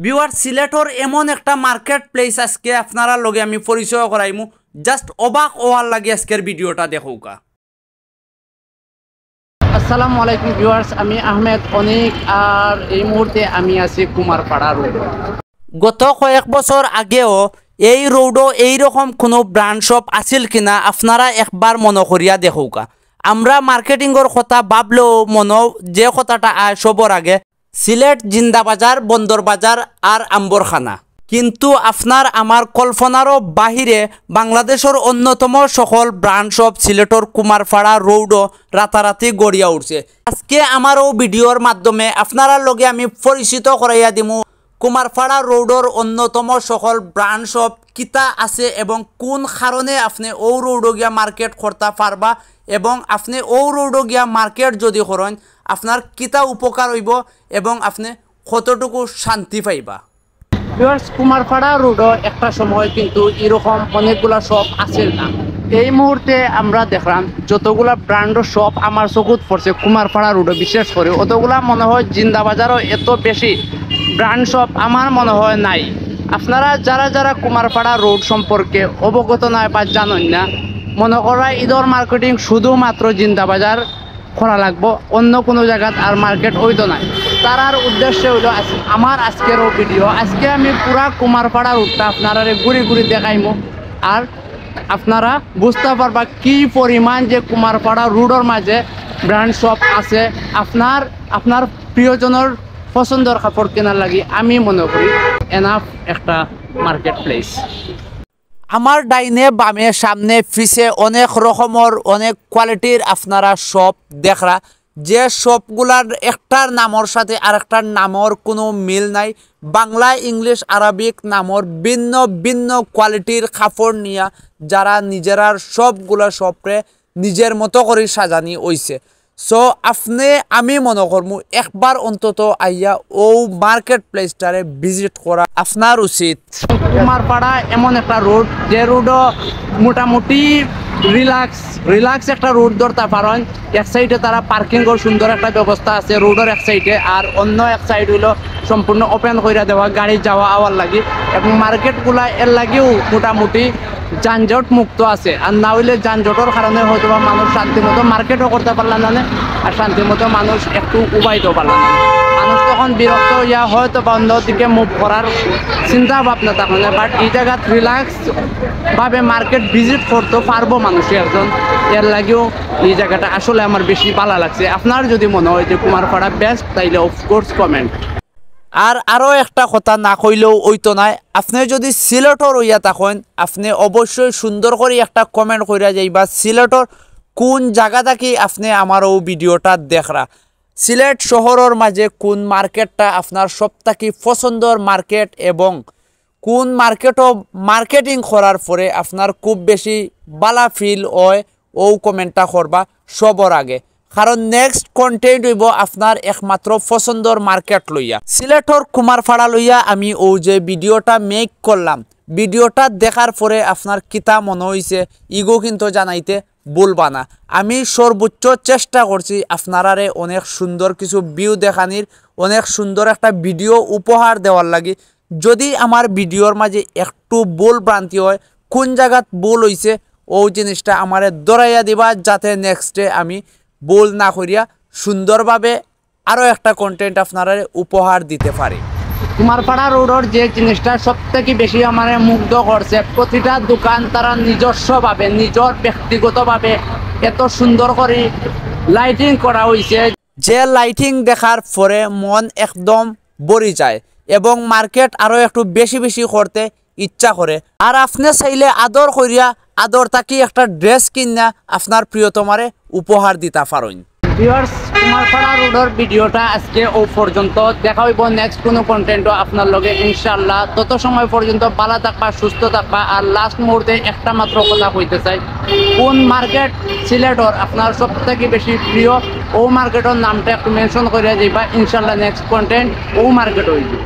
Viewer সিলেটর এমন একটা market place আজকে আপনারা লগে আমি পরিচয় করাইমু জাস্ট অবাক হওয়ার লাগে আজকের ভিডিওটা দেখুকা। আসসালামু আলাইকুম ভিউয়ার্স, আমি আহমেদ অনিক আর এই মুহূর্তে আমি আছি কুমারপাড়া রোড। গত কয়েক বছর আগেও এই রোডও এইরকম কোনো ব্র্যান্ড শপ আছিল কিনা আপনারা একবার মনে করিয়া দেখুকা। আমরা মার্কেটিংয়ের কথা ভাবলেও মনে যে কথাটা আয় সবর আগে সিলেট জিন্দাবাজার, বন্দর বাজার আর আম্বরখানা। কিন্তু আপনার আমার কল্পনারও বাহিরে বাংলাদেশের অন্যতম সকল ব্র্যান্ড শপ সিলেটর কুমারপাড়া রোডও রাতারাতি গড়িয়া উঠছে। আজকে আমারও ভিডিওর মাধ্যমে আপনারা লগে আমি পরিচিত করাইয়া দিমু কুমারপাড়া রোডর অন্যতম সকল ব্র্যান্ড শপ কিতা আছে এবং কোন কারণে আপনি ও রোডও গিয়া মার্কেট করতে পারবা এবং আপনি ও রোডও গিয়া মার্কেট যদি করেন আপনার কিতা উপকার হইব এবং আপনি কতটুকু শান্তি পাইবা। ভিউয়ার্স, কুমারপাড়া রোডও একটা সময় কিন্তু এরকম অনেকগুলা শপ আছিল না। এই মুহূর্তে আমরা দেখলাম যতগুলা ব্র্যান্ডের শপ আমার চকুত পড়ছে কুমারপাড়া রোডে, বিশেষ করে অতগুলা মনে হয় জিন্দাবাজারও এত বেশি ব্র্যান্ড শপ আমার মনে হয় নাই। আপনারা যারা যারা কুমারপাড়া রোড সম্পর্কে অবগত নয় বা জানেন না, মনে করা ঈদর মার্কেটিং শুধুমাত্র জিন্দাবাজার করা লাগবো, অন্য কোনো জায়গাত আর মার্কেট হইতো না। তার উদ্দেশ্য হইল আমার আজকেরও ভিডিও। আজকে আমি পুরা কুমারপাড়া রোডটা আপনারা ঘুরে ঘুরে দেখাইমু আর আপনারা বুঝতে পারবা কি পরিমাণ যে কুমারপাড়া রোডের মাঝে ব্র্যান্ড শপ আছে। আপনার প্রিয়জনের পছন্দের কাপড় কেনার লাগি আমি মনে করি এনাফ একটা মার্কেট প্লেস। আমার ডাইনে বামে সামনে পিছে অনেক রকমের অনেক কোয়ালিটির আপনারা শপ দেখরা, যে শপগুলার একটার নামর সাথে আরেকটার নামর কোনো মিল নাই। বাংলা, ইংলিশ, আরবিক নামর ভিন্ন ভিন্ন কোয়ালিটির কাপড় নিয়া যারা নিজেরার সবগুলা শপরে নিজের মতো করে সাজানি হইছে। সো আমি মনে করবো একবার অন্তত আইয়া ও মার্কেট প্লেসটারে ভিজিট করা আপনার উচিত। কুমারপাড়া এমন একটা রোড যে রোডও মোটামুটি রিল্যাক্স একটা রোড ধরতে পারেন। এক সাইডে তারা পার্কিংয়ের সুন্দর একটা ব্যবস্থা আছে রোডের এক সাইডে, আর অন্য এক সাইড হইলো সম্পূর্ণ ওপেন করে দেওয়া গাড়ি যাওয়া আওয়ার লাগে। এবং মার্কেটগুলা এর লাগেও মোটামুটি যানজট মুক্ত আছে। আর না হইলে যানজটের কারণে হয়তো বা মানুষ শান্তিমতো মার্কেটও করতে পারলাম না, আর শান্তিমতো মানুষ একটু উবাইতেও পারলাম না। মানুষ তখন বিরক্ত ইয়া হয়তো বা অন্যদিকে মুভ করার চিন্তা ভাবনা তখন। বাট এই জায়গাত রিল্যাক্স ভাবে মার্কেট ভিজিট করতে পারবো মানুষ একজন, এর লাগেও এই জায়গাটা আসলে আমার বেশি ভালো লাগছে। আপনার যদি মনে হয় যে কুমারপাড়া বেস্ট, তাইলে অফকোর্স কমেন্ট। আর আরও একটা কথা না কইলেও ওইতো নাই, আপনি যদি সিলেটর হইয়া থাকেন আপনি অবশ্যই সুন্দর করে একটা কমেন্ট কইরা যাইবা সিলেটর কোন জায়গা থাকি আপনি আমার ও ভিডিওটা দেখরা। সিলেট শহরের মাঝে কোন মার্কেটটা আপনার সবথেকে পছন্দের মার্কেট এবং কোন মার্কেটও মার্কেটিং করার পরে আপনার খুব বেশি বালা ফিল হয় ও কমেন্টটা করবা সবর আগে, কারণ নেক্সট কন্টেন্ট হইব আপনার একমাত্র পছন্দর মার্কেট লইয়া। সিলেটর কুমারপাড়া লইয়া আমি ও যে ভিডিওটা মেক করলাম, ভিডিওটা দেখার পরে আপনার কিতা মনে হইছে ইগো কিন্তু জানাইতে বলবা না। আমি সর্বোচ্চ চেষ্টা করছি আপনারারে অনেক সুন্দর কিছু ভিউ দেখানির, অনেক সুন্দর একটা ভিডিও উপহার দেওয়ার লাগে। যদি আমার ভিডিওর মাঝে একটু ভুল ভ্রান্তি হয়, কোন জায়গাত ভুল হইছে ও জিনিসটা আমারে দরাইয়া দিবা, যাতে নেক্সটে আমি ভুল না করিয়া সুন্দরভাবে আরও একটা কন্টেন্ট আপনারা উপহার দিতে পারি। কুমারপাড়া রোডের যে জিনিসটা সব থেকে বেশি আমার মুগ্ধ করছে, প্রতিটা দোকান তারা নিজস্বভাবে নিজের ব্যক্তিগতভাবে এত সুন্দর করে লাইটিং করা হয়েছে, যে লাইটিং দেখার পরে মন একদম ভরে যায় এবং মার্কেট আরও একটু বেশি বেশি করতে ইচ্ছা করে। আর আপনি চাইলে আদর করিয়া আদর তাকি একটা ড্রেস কিনা আপনার প্রিয়তমারে উপহার দিতে পারেন। ভিউয়ার্স, কুমারপাড়া রোডের ভিডিওটা আজকে ও পর্যন্ত। দেখা হইব নেক্সট কোনো কন্টেন্টও আপনার লগে ইনশাল্লাহ। তত সময় পর্যন্ত ভালো থাকবা, সুস্থ থাকবা। আর লাস্ট মুহূর্তে একটা মাত্র কথা কইতে চাই, কোন মার্কেট সিলেটর আপনার সব থেকে বেশি প্রিয় ও মার্কেটের নামটা একটু মেনশন করে দিবা, ইনশাল্লাহ নেক্সট কন্টেন্ট ও মার্কেট হইবে।